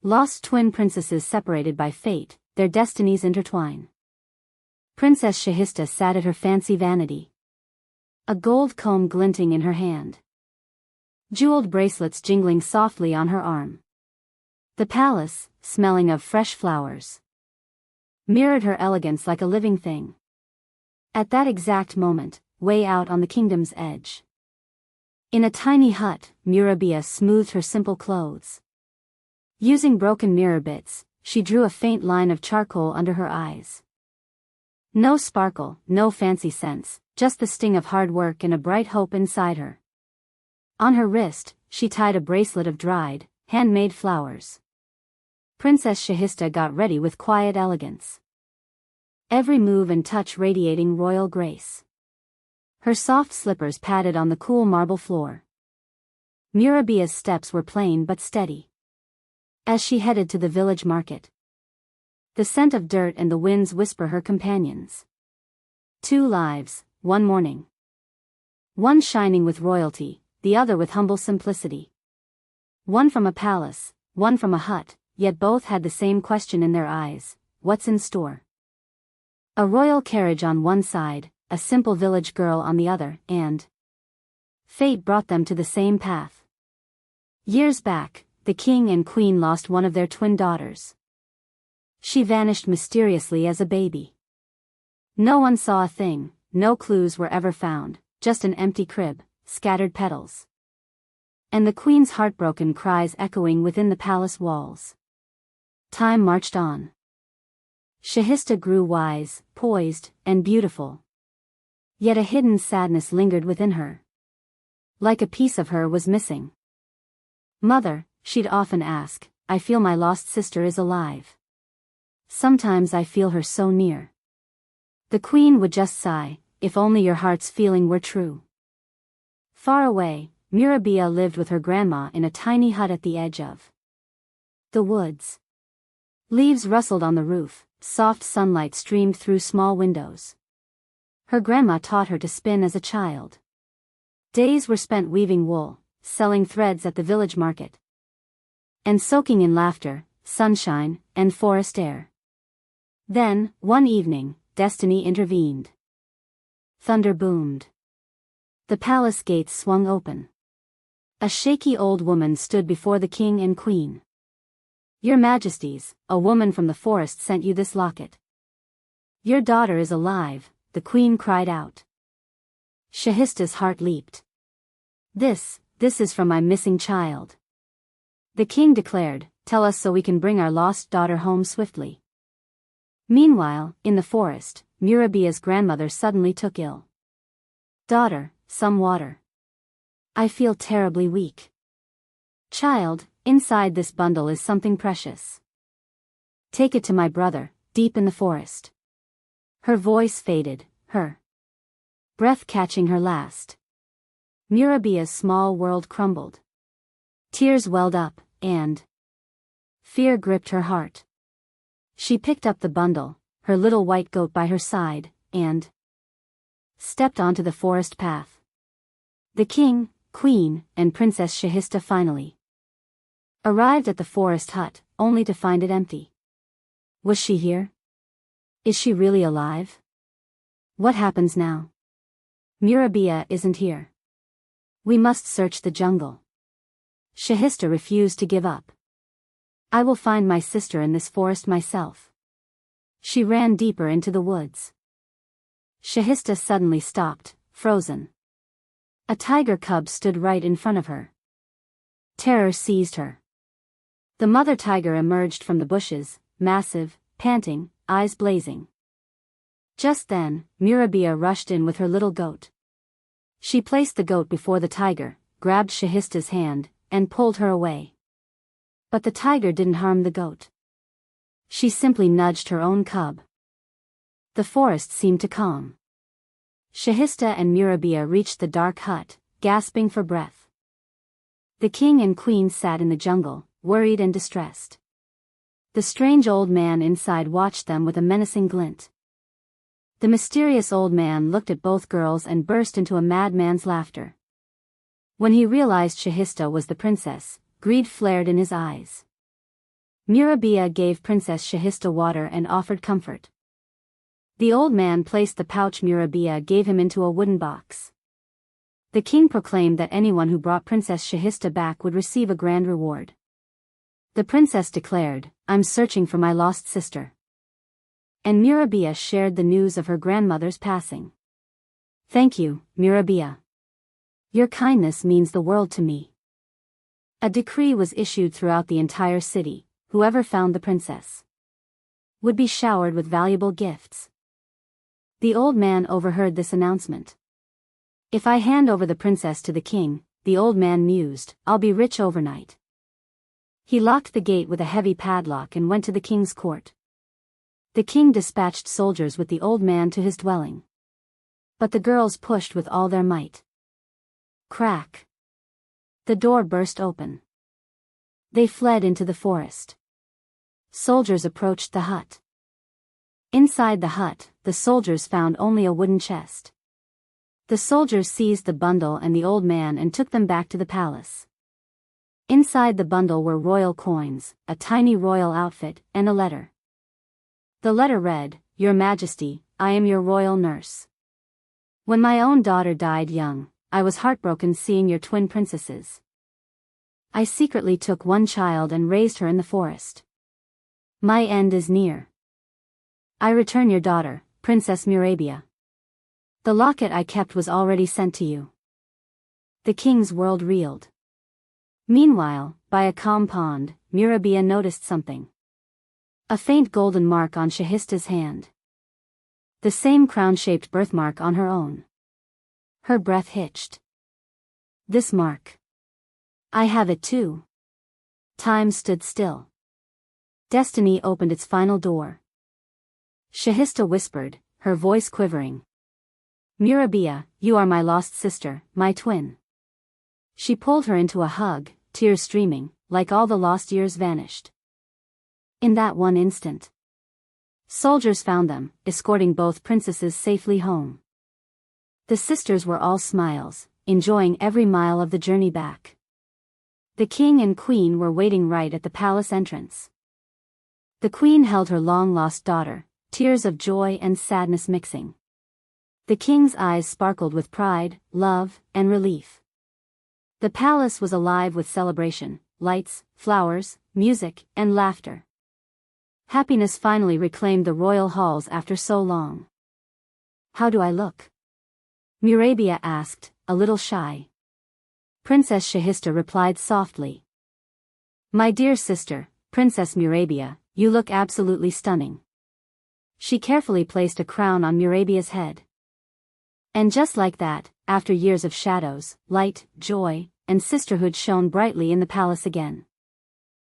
Lost twin princesses separated by fate, their destinies intertwine. Princess Shahista sat at her fancy vanity, a gold comb glinting in her hand, jeweled bracelets jingling softly on her arm. The palace, smelling of fresh flowers, mirrored her elegance like a living thing. At that exact moment, way out on the kingdom's edge, in a tiny hut, Murabiya smoothed her simple clothes. Using broken mirror bits, she drew a faint line of charcoal under her eyes. No sparkle, no fancy scents, just the sting of hard work and a bright hope inside her. On her wrist, she tied a bracelet of dried, handmade flowers. Princess Shahista got ready with quiet elegance, every move and touch radiating royal grace. Her soft slippers padded on the cool marble floor. Murabiya's steps were plain but steady, as she headed to the village market. The scent of dirt and the winds whisper her companions. 2 lives, 1 morning. One shining with royalty, the other with humble simplicity. One from a palace, one from a hut, yet both had the same question in their eyes: what's in store? A royal carriage on one side, a simple village girl on the other, and fate brought them to the same path. Years back, the king and queen lost one of their twin daughters. She vanished mysteriously as a baby. No one saw a thing, no clues were ever found, just an empty crib, scattered petals, and the queen's heartbroken cries echoing within the palace walls. Time marched on. Shahista grew wise, poised, and beautiful. Yet a hidden sadness lingered within her. Like a piece of her was missing. "Mother," she'd often ask, "I feel my lost sister is alive. Sometimes I feel her so near." The queen would just sigh, "If only your heart's feeling were true." Far away, Murabiya lived with her grandma in a tiny hut at the edge of the woods. Leaves rustled on the roof, soft sunlight streamed through small windows. Her grandma taught her to spin as a child. Days were spent weaving wool, selling threads at the village market, and soaking in laughter, sunshine, and forest air. Then, one evening, destiny intervened. Thunder boomed. The palace gates swung open. A shaky old woman stood before the king and queen. "Your Majesties, a woman from the forest sent you this locket." "Your daughter is alive," the queen cried out. Shahista's heart leaped. This is from my missing child." The king declared, "Tell us so we can bring our lost daughter home swiftly." Meanwhile, in the forest, Murabiya's grandmother suddenly took ill. "Daughter, some water. I feel terribly weak." "Child, inside this bundle is something precious. Take it to my brother, deep in the forest." Her voice faded, her breath catching her last. Murabiya's small world crumbled. Tears welled up, and fear gripped her heart. She picked up the bundle, her little white goat by her side, and stepped onto the forest path. The king, queen, and Princess Shahista finally arrived at the forest hut, only to find it empty. Was she here? Is she really alive? What happens now? Murabiya isn't here. We must search the jungle. Shahista refused to give up. "I will find my sister in this forest myself." She ran deeper into the woods. Shahista suddenly stopped, frozen. A tiger cub stood right in front of her. Terror seized her. The mother tiger emerged from the bushes, massive, panting, eyes blazing. Just then, Murabiya rushed in with her little goat. She placed the goat before the tiger, grabbed Shahista's hand, and pulled her away. But the tiger didn't harm the goat. She simply nudged her own cub. The forest seemed to calm. Shahista and Murabiya reached the dark hut, gasping for breath. The king and queen sat in the jungle, worried and distressed. The strange old man inside watched them with a menacing glint. The mysterious old man looked at both girls and burst into a madman's laughter. When he realized Shahista was the princess, greed flared in his eyes. Murabiya gave Princess Shahista water and offered comfort. The old man placed the pouch Murabiya gave him into a wooden box. The king proclaimed that anyone who brought Princess Shahista back would receive a grand reward. The princess declared, "I'm searching for my lost sister." And Murabiya shared the news of her grandmother's passing. "Thank you, Murabiya. Your kindness means the world to me." A decree was issued throughout the entire city: whoever found the princess would be showered with valuable gifts. The old man overheard this announcement. "If I hand over the princess to the king," the old man mused, "I'll be rich overnight." He locked the gate with a heavy padlock and went to the king's court. The king dispatched soldiers with the old man to his dwelling. But the girls pushed with all their might. Crack! The door burst open. They fled into the forest. Soldiers approached the hut. Inside the hut, the soldiers found only a wooden chest. The soldiers seized the bundle and the old man and took them back to the palace. Inside the bundle were royal coins, a tiny royal outfit, and a letter. The letter read, "Your Majesty, I am your royal nurse. When my own daughter died young, I was heartbroken seeing your twin princesses. I secretly took one child and raised her in the forest. My end is near. I return your daughter, Princess Murabiya. The locket I kept was already sent to you." The king's world reeled. Meanwhile, by a calm pond, Murabiya noticed something. A faint golden mark on Shahista's hand. The same crown-shaped birthmark on her own. Her breath hitched. "This mark. I have it too." Time stood still. Destiny opened its final door. Shahista whispered, her voice quivering. "Murabiya, you are my lost sister, my twin." She pulled her into a hug, tears streaming, like all the lost years vanished. In that one instant, soldiers found them, escorting both princesses safely home. The sisters were all smiles, enjoying every mile of the journey back. The king and queen were waiting right at the palace entrance. The queen held her long-lost daughter, tears of joy and sadness mixing. The king's eyes sparkled with pride, love, and relief. The palace was alive with celebration, lights, flowers, music, and laughter. Happiness finally reclaimed the royal halls after so long. "How do I look?" Murabiya asked, a little shy. Princess Shahista replied softly. "My dear sister, Princess Murabiya, you look absolutely stunning." She carefully placed a crown on Murabiya's head. And just like that, after years of shadows, light, joy, and sisterhood shone brightly in the palace again.